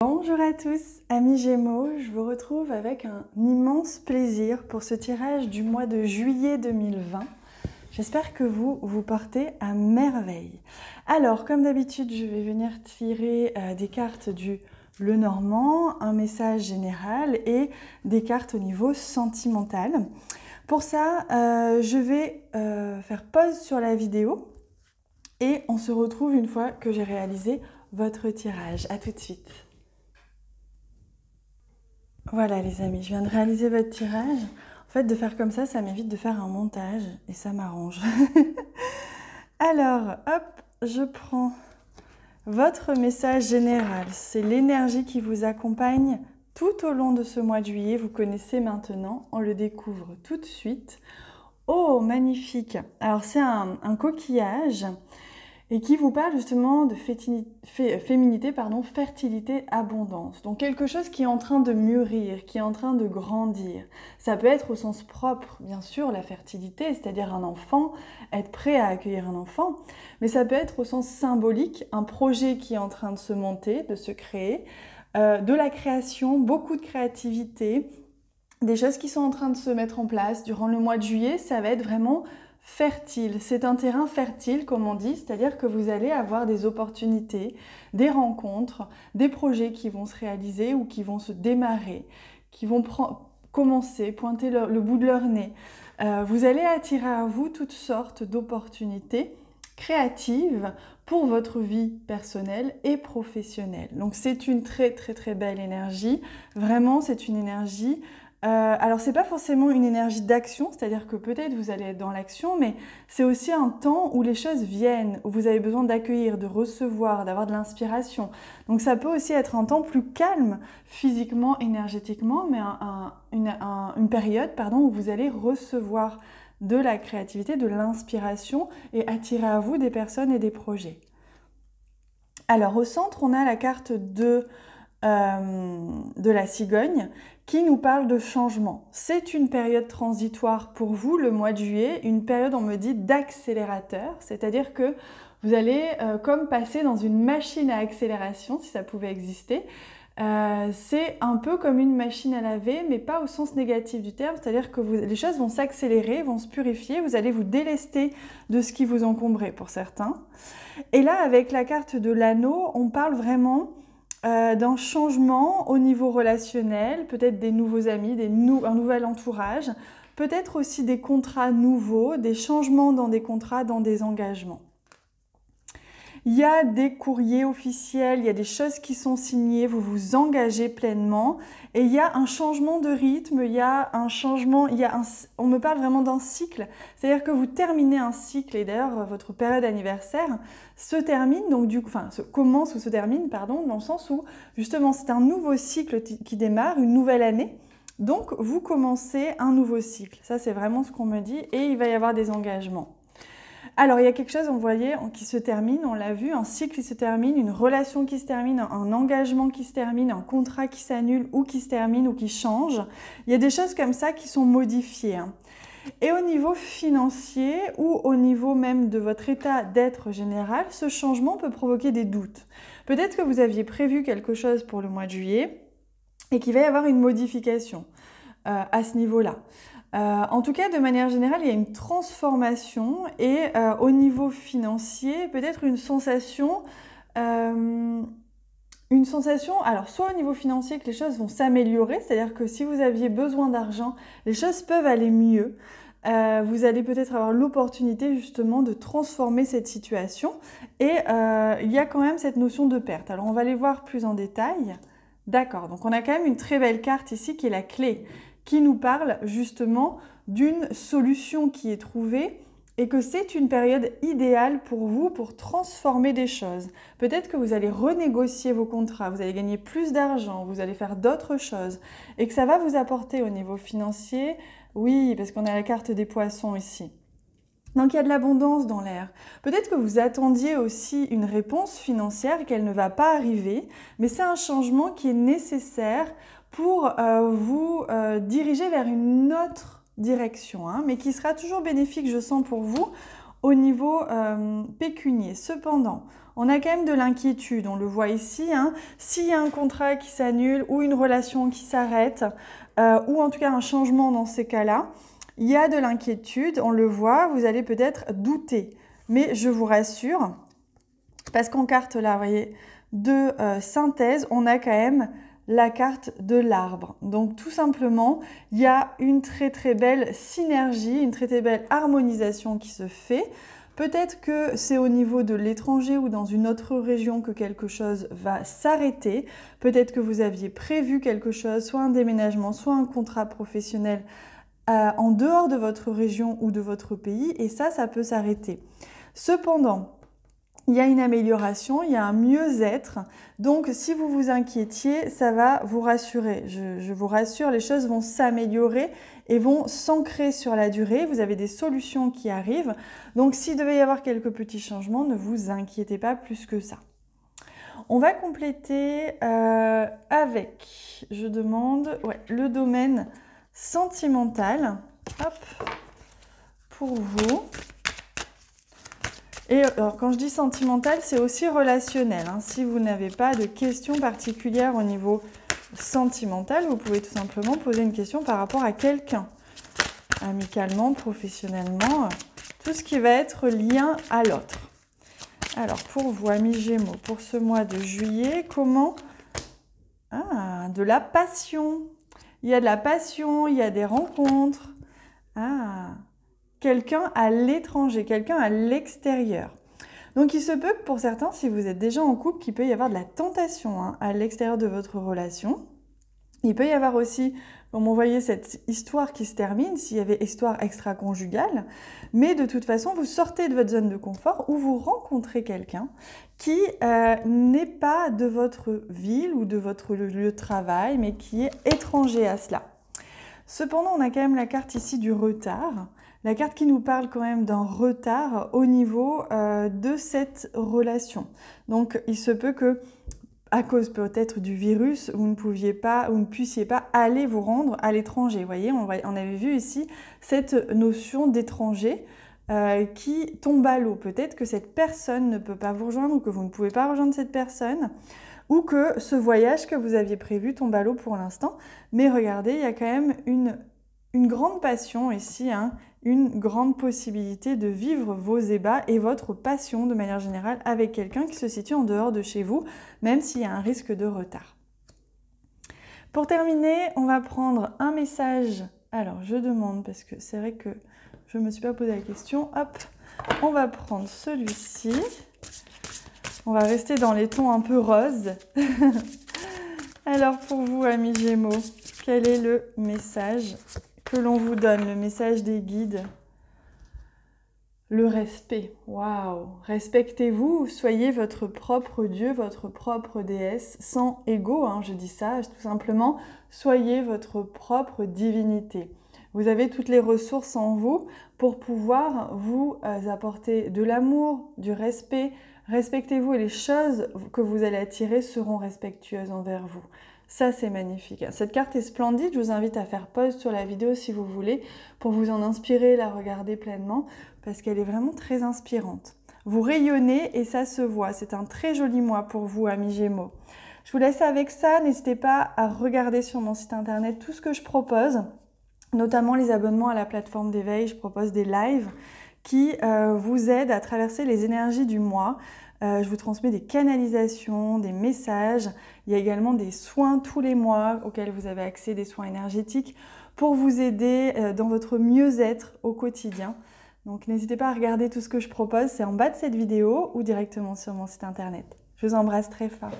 Bonjour à tous, amis Gémeaux, je vous retrouve avec un immense plaisir pour ce tirage du mois de juillet 2020. J'espère que vous vous portez à merveille. Alors, comme d'habitude, je vais venir tirer des cartes du Lenormand, un message général et des cartes au niveau sentimental. Pour ça, je vais faire pause sur la vidéo et on se retrouve une fois que j'ai réalisé votre tirage. À tout de suite. Voilà les amis, je viens de réaliser votre tirage. En fait, de faire comme ça m'évite de faire un montage et ça m'arrange. Alors, hop, je prends votre message général. C'est l'énergie qui vous accompagne tout au long de ce mois de juillet. Vous connaissez maintenant, on le découvre tout de suite. Oh, magnifique! Alors, c'est un coquillage et qui vous parle justement de féminité, fertilité, abondance. Donc quelque chose qui est en train de mûrir, qui est en train de grandir. Ça peut être au sens propre, bien sûr, la fertilité, c'est-à-dire un enfant, être prêt à accueillir un enfant, mais ça peut être au sens symbolique, un projet qui est en train de se monter, de se créer, de la création, beaucoup de créativité, des choses qui sont en train de se mettre en place. Durant le mois de juillet, ça va être vraiment fertile. C'est un terrain fertile, comme on dit, c'est-à-dire que vous allez avoir des opportunités, des rencontres, des projets qui vont se réaliser ou qui vont se démarrer, qui vont commencer, pointer le bout de leur nez. Vous allez attirer à vous toutes sortes d'opportunités créatives pour votre vie personnelle et professionnelle. Donc c'est une très belle énergie. Vraiment, c'est une énergie alors, c'est pas forcément une énergie d'action, c'est-à-dire que peut-être vous allez être dans l'action, mais c'est aussi un temps où les choses viennent, où vous avez besoin d'accueillir, de recevoir, d'avoir de l'inspiration. Donc, ça peut aussi être un temps plus calme, physiquement, énergétiquement, mais une période où vous allez recevoir de la créativité, de l'inspiration et attirer à vous des personnes et des projets. Alors, au centre, on a la carte de la cigogne qui nous parle de changement. C'est une période transitoire pour vous, le mois de juillet, une période, on me dit, d'accélérateur, c'est-à-dire que vous allez comme passer dans une machine à accélération, si ça pouvait exister. C'est un peu comme une machine à laver, mais pas au sens négatif du terme, c'est-à-dire que les choses vont s'accélérer, vont se purifier, vous allez vous délester de ce qui vous encombrait pour certains. Et là, avec la carte de l'anneau, on parle vraiment d'un changement au niveau relationnel, peut-être des nouveaux amis, un nouvel entourage, peut-être aussi des contrats nouveaux, des changements dans des contrats, dans des engagements. Il y a des courriers officiels, il y a des choses qui sont signées, vous vous engagez pleinement et il y a un changement de rythme, il y a un changement, on me parle vraiment d'un cycle, c'est-à-dire que vous terminez un cycle et d'ailleurs votre période anniversaire se termine, donc commence ou se termine, pardon, dans le sens où justement c'est un nouveau cycle qui démarre, une nouvelle année. Donc vous commencez un nouveau cycle, ça c'est vraiment ce qu'on me dit et il va y avoir des engagements. Alors, il y a quelque chose, on voyait, qui se termine, on l'a vu, un cycle qui se termine, une relation qui se termine, un engagement qui se termine, un contrat qui s'annule ou qui se termine ou qui change. Il y a des choses comme ça qui sont modifiées. Et au niveau financier ou au niveau même de votre état d'être général, ce changement peut provoquer des doutes. Peut-être que vous aviez prévu quelque chose pour le mois de juillet et qu'il va y avoir une modification à ce niveau-là. En tout cas, de manière générale, il y a une transformation et au niveau financier, peut-être une sensation, alors soit au niveau financier que les choses vont s'améliorer, c'est-à-dire que si vous aviez besoin d'argent, les choses peuvent aller mieux. Vous allez peut-être avoir l'opportunité justement de transformer cette situation et il y a quand même cette notion de perte. Alors on va les voir plus en détail. D'accord, donc on a quand même une très belle carte ici qui est la clé, qui nous parle justement d'une solution qui est trouvée et que c'est une période idéale pour vous pour transformer des choses. Peut-être que vous allez renégocier vos contrats, vous allez gagner plus d'argent, vous allez faire d'autres choses et que ça va vous apporter au niveau financier, oui, parce qu'on a la carte des poissons ici. Donc il y a de l'abondance dans l'air. Peut-être que vous attendiez aussi une réponse financière et qu'elle ne va pas arriver, mais c'est un changement qui est nécessaire pour vous diriger vers une autre direction, mais qui sera toujours bénéfique, je sens, pour vous, au niveau pécunier. Cependant, on a quand même de l'inquiétude, on le voit ici. Hein. S'il y a un contrat qui s'annule ou une relation qui s'arrête, ou en tout cas un changement dans ces cas-là, il y a de l'inquiétude, on le voit, vous allez peut-être douter. Mais je vous rassure, parce qu'en carte là, vous voyez, de synthèse, on a quand même la carte de l'arbre. Donc tout simplement, il y a une très très belle synergie, une très très belle harmonisation qui se fait. Peut-être que c'est au niveau de l'étranger ou dans une autre région que quelque chose va s'arrêter. Peut-être que vous aviez prévu quelque chose, soit un déménagement, soit un contrat professionnel en dehors de votre région ou de votre pays, et ça peut s'arrêter. Cependant, il y a une amélioration, il y a un mieux-être. Donc, si vous vous inquiétiez, ça va vous rassurer. Je vous rassure, les choses vont s'améliorer et vont s'ancrer sur la durée. Vous avez des solutions qui arrivent. Donc, s'il devait y avoir quelques petits changements, ne vous inquiétez pas plus que ça. On va compléter avec, je demande, le domaine sentimental. Hop, pour vous. Et alors, quand je dis sentimental, c'est aussi relationnel. Hein. Si vous n'avez pas de questions particulières au niveau sentimental, vous pouvez tout simplement poser une question par rapport à quelqu'un. Amicalement, professionnellement, tout ce qui va être lien à l'autre. Alors, pour vous, amis Gémeaux, pour ce mois de juillet, comment? Ah, de la passion. Il y a de la passion, il y a des rencontres. Ah, quelqu'un à l'étranger, quelqu'un à l'extérieur. Donc il se peut que pour certains, si vous êtes déjà en couple, qu'il peut y avoir de la tentation à l'extérieur de votre relation. Il peut y avoir aussi, comme on voyait, cette histoire qui se termine, s'il y avait histoire extra-conjugale. Mais de toute façon, vous sortez de votre zone de confort ou vous rencontrez quelqu'un qui n'est pas de votre ville ou de votre lieu de travail, mais qui est étranger à cela. Cependant, on a quand même la carte ici du retard. La carte qui nous parle quand même d'un retard au niveau de cette relation. Donc, il se peut que, à cause peut-être du virus, vous ne puissiez pas aller vous rendre à l'étranger. Vous voyez, on avait vu ici cette notion d'étranger qui tombe à l'eau. Peut-être que cette personne ne peut pas vous rejoindre ou que vous ne pouvez pas rejoindre cette personne. Ou que ce voyage que vous aviez prévu tombe à l'eau pour l'instant. Mais regardez, il y a quand même une grande passion ici, hein, une grande possibilité de vivre vos ébats et votre passion de manière générale avec quelqu'un qui se situe en dehors de chez vous, même s'il y a un risque de retard. Pour terminer, on va prendre un message. Alors, je demande, parce que c'est vrai que je ne me suis pas posé la question. Hop, on va prendre celui-ci. On va rester dans les tons un peu roses. Alors pour vous, amis Gémeaux, quel est le message que l'on vous donne, le message des guides? Le respect. Waouh! Respectez-vous, soyez votre propre dieu, votre propre déesse, sans ego, hein, je dis ça, tout simplement, soyez votre propre divinité. Vous avez toutes les ressources en vous pour pouvoir vous apporter de l'amour, du respect. Respectez-vous et les choses que vous allez attirer seront respectueuses envers vous. Ça, c'est magnifique. Cette carte est splendide. Je vous invite à faire pause sur la vidéo si vous voulez pour vous en inspirer et la regarder pleinement parce qu'elle est vraiment très inspirante. Vous rayonnez et ça se voit. C'est un très joli mois pour vous, amis Gémeaux. Je vous laisse avec ça. N'hésitez pas à regarder sur mon site internet tout ce que je propose, notamment les abonnements à la plateforme d'éveil. Je propose des lives qui vous aident à traverser les énergies du mois. Je vous transmets des canalisations, des messages. Il y a également des soins tous les mois auxquels vous avez accès, des soins énergétiques pour vous aider dans votre mieux-être au quotidien. Donc n'hésitez pas à regarder tout ce que je propose, c'est en bas de cette vidéo ou directement sur mon site internet. Je vous embrasse très fort.